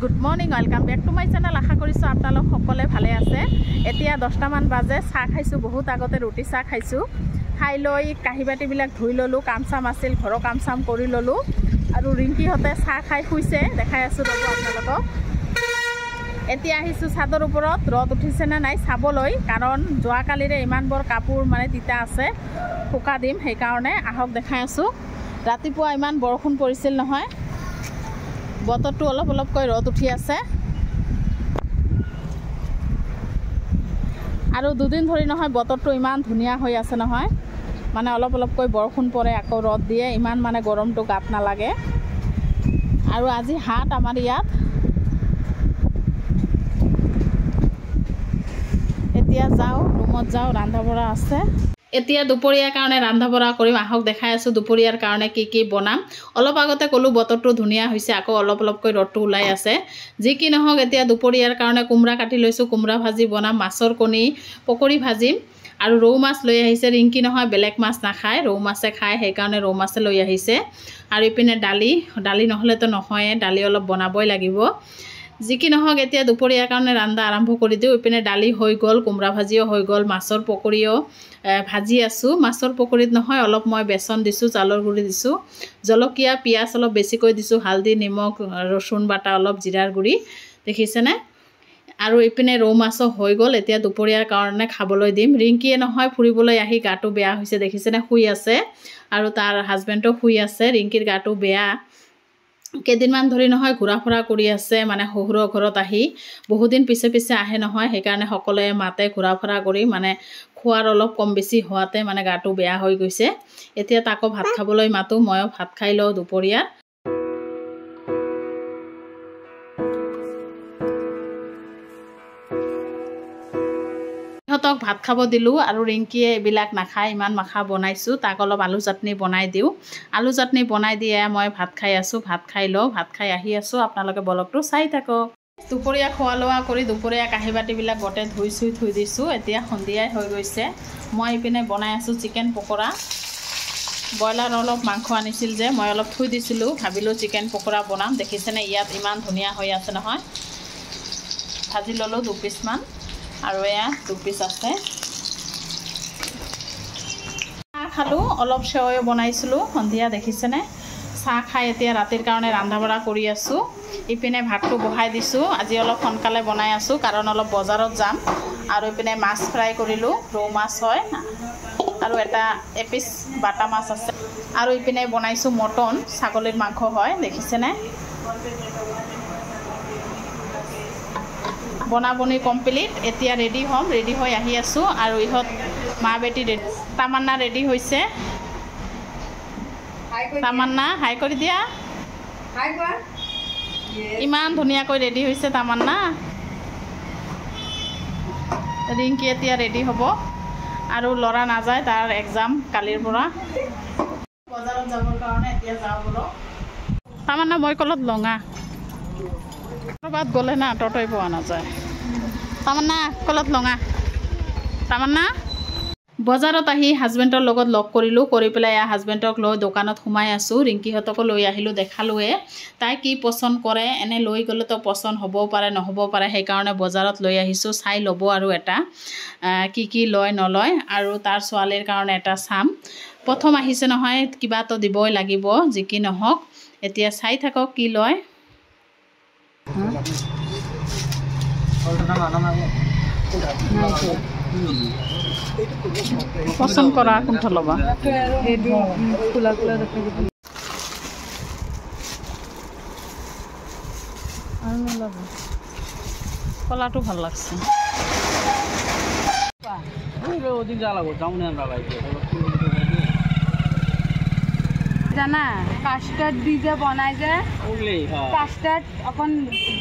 Good morning welcome back to my channel. আশা কৰিছোঁ আপোনালোক সকলোৱে ভালে আছে। এতিয়া 10টামান বাজে, চাহ খাইছোঁ। বহুত আগতে ৰুটি চাহ খাইছোঁ। খাই লৈ কাঁহী বাতিবিলাক ধুই ল'লোঁ। কাম চাম আছিল, ঘৰৰ কাম চাম কৰি ল'লোঁ। আৰু ৰিংকিহঁতে চাহ খাই শুইছে, দেখাই আছোঁ ৰ'ব আপোনালোকক। এতিয়া আহিছোঁ ছাদৰ ওপৰত, ৰ'দ উঠিছে নে নাই চাবলৈ, কাৰণ যোৱাকালিৰে ইমানবোৰ কাপোৰ মানে তিতা আছে, শুকা দিম, সেইকাৰণে আহক দেখাই আছোঁ। ৰাতিপুৱা ইমান বৰষুণ পৰিছিল নহয়, বতৰটো অলপ অলপকৈ ৰ'দ উঠি আছে। আৰু দুদিন ধৰি নহয় বতৰটো ইমান ধুনীয়া হৈ আছে নহয়, মানে অলপ অলপকৈ বৰষুণ পৰে, আকৌ ৰ'দ দিয়ে, ইমান মানে গৰমটো গাত নালাগে। আৰু আজি হাট আমাৰ ইয়াত। এতিয়া যাওঁ, ৰুমত যাওঁ, ৰন্ধা বঢ়া আছে। এতিয়া দুপৰীয়াৰ কাৰণে ৰন্ধা বঢ়া কৰিম, আহক দেখাই আছোঁ দুপৰীয়াৰ কাৰণে কি কি বনাম। অলপ আগতে ক'লোঁ বতৰটো ধুনীয়া হৈছে, আকৌ অলপ অলপকৈ ৰ'দটো ওলাই আছে। যি কি নহওক, এতিয়া দুপৰীয়াৰ কাৰণে কোমৰা কাটি লৈছোঁ, কোমৰা ভাজি বনাম, মাছৰ কণী পকৰি ভাজিম। আৰু ৰৌ মাছ লৈ আহিছে। ৰিংকি নহয় বেলেগ মাছ নাখায়, ৰৌ মাছে খায়, সেইকাৰণে ৰৌ মাছে লৈ আহিছে। আৰু ইপিনে দালি নহ'লেতো নহয়ে, দালি অলপ বনাবই লাগিব। যি কি নহওক, এতিয়া দুপৰীয়াৰ কাৰণে ৰন্ধা আৰম্ভ কৰি দিওঁ। ইপিনে দালি হৈ গ'ল, কোমৰা ভাজিও হৈ গ'ল, মাছৰ পকৰিও ভাজি আছোঁ। মাছৰ পকৰিত নহয় অলপ মই বেচন দিছোঁ, জালৰ গুড়ি দিছোঁ, জলকীয়া পিঁয়াজ অলপ বেছিকৈ দিছোঁ, হালধি নিমখ ৰচুন বাটা অলপ, জিৰাৰ গুড়ি, দেখিছেনে। আৰু ইপিনে ৰৌ মাছো হৈ গ'ল। এতিয়া দুপৰীয়াৰ কাৰণে খাবলৈ দিম। ৰিংকিয়ে নহয় ফুৰিবলৈ আহি গাটো বেয়া হৈছে, দেখিছেনে, শুই আছে। আৰু তাৰ হাজবেণ্ডো শুই আছে। ৰিংকিৰ গাটো বেয়া, কেইদিনমান ধৰি নহয় ঘূৰা ফুৰা কৰি আছে, মানে শহুৰৰ ঘৰত আহি বহুদিন পিছে পিছে আহে নহয়, সেইকাৰণে সকলোৱে মাতে, ঘূৰা ফুৰা কৰি মানে খোৱাৰ অলপ কম বেছি হোৱাতে মানে গাটো বেয়া হৈ গৈছে। এতিয়া তাকো ভাত খাবলৈ মাতোঁ, ময়ো ভাত খাই লওঁ দুপৰীয়াৰ। সিহঁতক ভাত খাব দিলোঁ। আৰু ৰিংকিয়ে এইবিলাক নাখায়, ইমান মাখা বনাইছোঁ, তাক অলপ আলু চাটনি বনাই দিওঁ। আলু চাটনি বনাই দিয়ে মই ভাত খাই আছোঁ। ভাত খাই লওঁ, ভাত খাই আহি আছোঁ, আপোনালোকে ব্লগটো চাই থাকক। দুপৰীয়া খোৱা লোৱা কৰি দুপৰীয়া কাঁহী বাতিবিলাক গোটেই ধুই চুই থৈ দিছোঁ। এতিয়া সন্ধিয়াই হৈ গৈছে। মই ইপিনে বনাই আছোঁ চিকেন পকৰা। ব্ৰইলাৰ অলপ মাংস আনিছিল যে, মই অলপ থৈ দিছিলোঁ, ভাবিলোঁ চিকেন পকৰা বনাম। দেখিছেনে ইয়াত ইমান ধুনীয়া হৈ আছে নহয়। ভাজি ল'লোঁ 2 পিচমান, আৰু এয়া 2 পিচ আছে। চাহ খালোঁ, অলপ সেৱৈ বনাইছিলোঁ সন্ধিয়া, দেখিছেনে। চাহ খাই এতিয়া ৰাতিৰ কাৰণে ৰন্ধা বঢ়া কৰি আছোঁ। ইপিনে ভাতটো বহাই দিছোঁ। আজি অলপ সোনকালে বনাই আছোঁ, কাৰণ অলপ বজাৰত যাম। আৰু ইপিনে মাছ ফ্ৰাই কৰিলোঁ, ৰৌ মাছ হয়, আৰু এপিচ বাটা মাছ আছে। আৰু ইপিনে বনাইছোঁ মটন, ছাগলীৰ মাংস হয়, দেখিছেনে। বনাবনি কমপ্লিট। এতিয়া ৰেডি হ'ম, ৰেডি হৈ আহি আছোঁ। আৰু ইহঁত মা বেটি ৰেডি, তামান্না ৰেডি হৈছে। তামান্না হাই কৰি দিয়া। ইমান ধুনীয়াকৈ ৰেডি হৈছে তামান্না। ৰিংকি এতিয়া ৰেডি হ'ব। আৰু ল'ৰা নাযায়, তাৰ এক্সাম কালিৰ পৰা। বজাৰত যাবৰ কাৰণে এতিয়া যাওঁ বোলো। তামান্না মই কলত লঙা ক'ৰবাত গ'লে না ততই পোৱা নাযায়। তামান্না কলত লঙা। তামান্না বজাৰত আহি হাজবেণ্ডৰ লগত লগ কৰিলোঁ, কৰি পেলাই হাজবেণ্ডক লৈ দোকানত সোমাই আছোঁ। ৰিংকিহঁতকো লৈ আহিলোঁ, দেখালোৱে। তাই কি পচন্দ কৰে, এনে লৈ গ'লেতো পচন্দ হ'বও পাৰে নহ'বও পাৰে, সেইকাৰণে বজাৰত লৈ আহিছোঁ। চাই ল'ব আৰু এটা কি কি লয় নলয়। আৰু তাৰ ছোৱালীৰ কাৰণে এটা চাম। প্ৰথম আহিছে নহয়, কিবাটো দিবই লাগিব, যি কি নহওক। এতিয়া চাই থাকক কি লয়। পচন্দ কৰা কোনটো ল'বা? কলাটো ভাল লাগছে। জানা কাস্টাৰ্ড দি যে বনাই যে, কাস্টাৰ্ড অকণ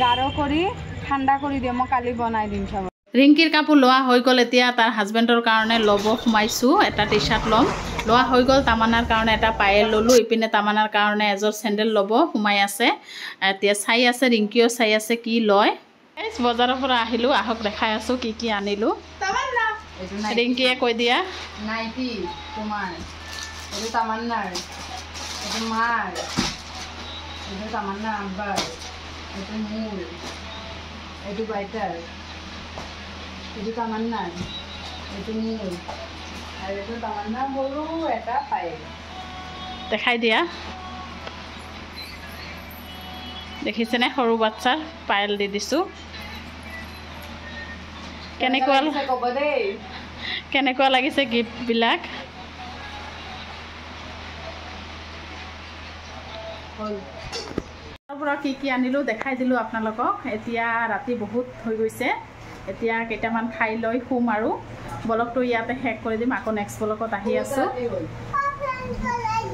গাঢ় কৰি ঠাণ্ডা কৰি দিয়ে, মই কালি বনাই দিম চাব। ৰিংকিৰ কাপোৰ লোৱা হৈ গ'ল। এতিয়া তাৰ হাজবেণ্ডৰ কাৰণে ল'ব সোমাইছোঁ, এটা টি চাৰ্ট ল'ম, লোৱা হৈ গ'ল। তামান্নাৰ কাৰণে এটা পায়েল ল'লোঁ। ইপিনে তামান্নাৰ কাৰণে এযোৰ চেণ্ডেল ল'ব সোমাই আছে। এতিয়া চাই আছে, ৰিংকিও চাই আছে কি লয়। বজাৰৰ পৰা আহিলোঁ, আহক দেখাই আছোঁ কি কি আনিলোঁ। ৰিংকিয়ে কৈ দিয়া। নাইটি তোমাৰ, এইটো তামান্নাৰ, এইটো মাৰ, এইটো তামান্না আব্বাৰ, এইটো মোৰ এইটো বাইটাৰ এইটো তামান্নাৰ এইটো মোৰ আৰু এইটো তামান্নাৰ সৰু এটা পায়েল দেখাই দিয়া দেখিছেনে সৰু বাচ্চাৰ পায়েল দি দিছোঁ কেনেকুৱা লাগিছে গিফ্টবিলাক তাৰ পৰা কি আনিলোঁ দেখাই দিলোঁ আপোনালোকক এতিয়া ৰাতি বহুত হৈ গৈছে এতিয়া কেইটামান খাই লৈ শুম আৰু ব্লগটো ইয়াতে শেষ কৰি দিম আকৌ নেক্সট ব্লগত আহি আছোঁ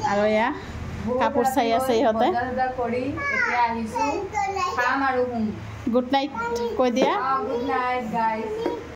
আৰু এয়া কাপোৰ চাই আছে ইহঁতে গুড নাইট কৈ দিয়া গুড নাইট গাইজ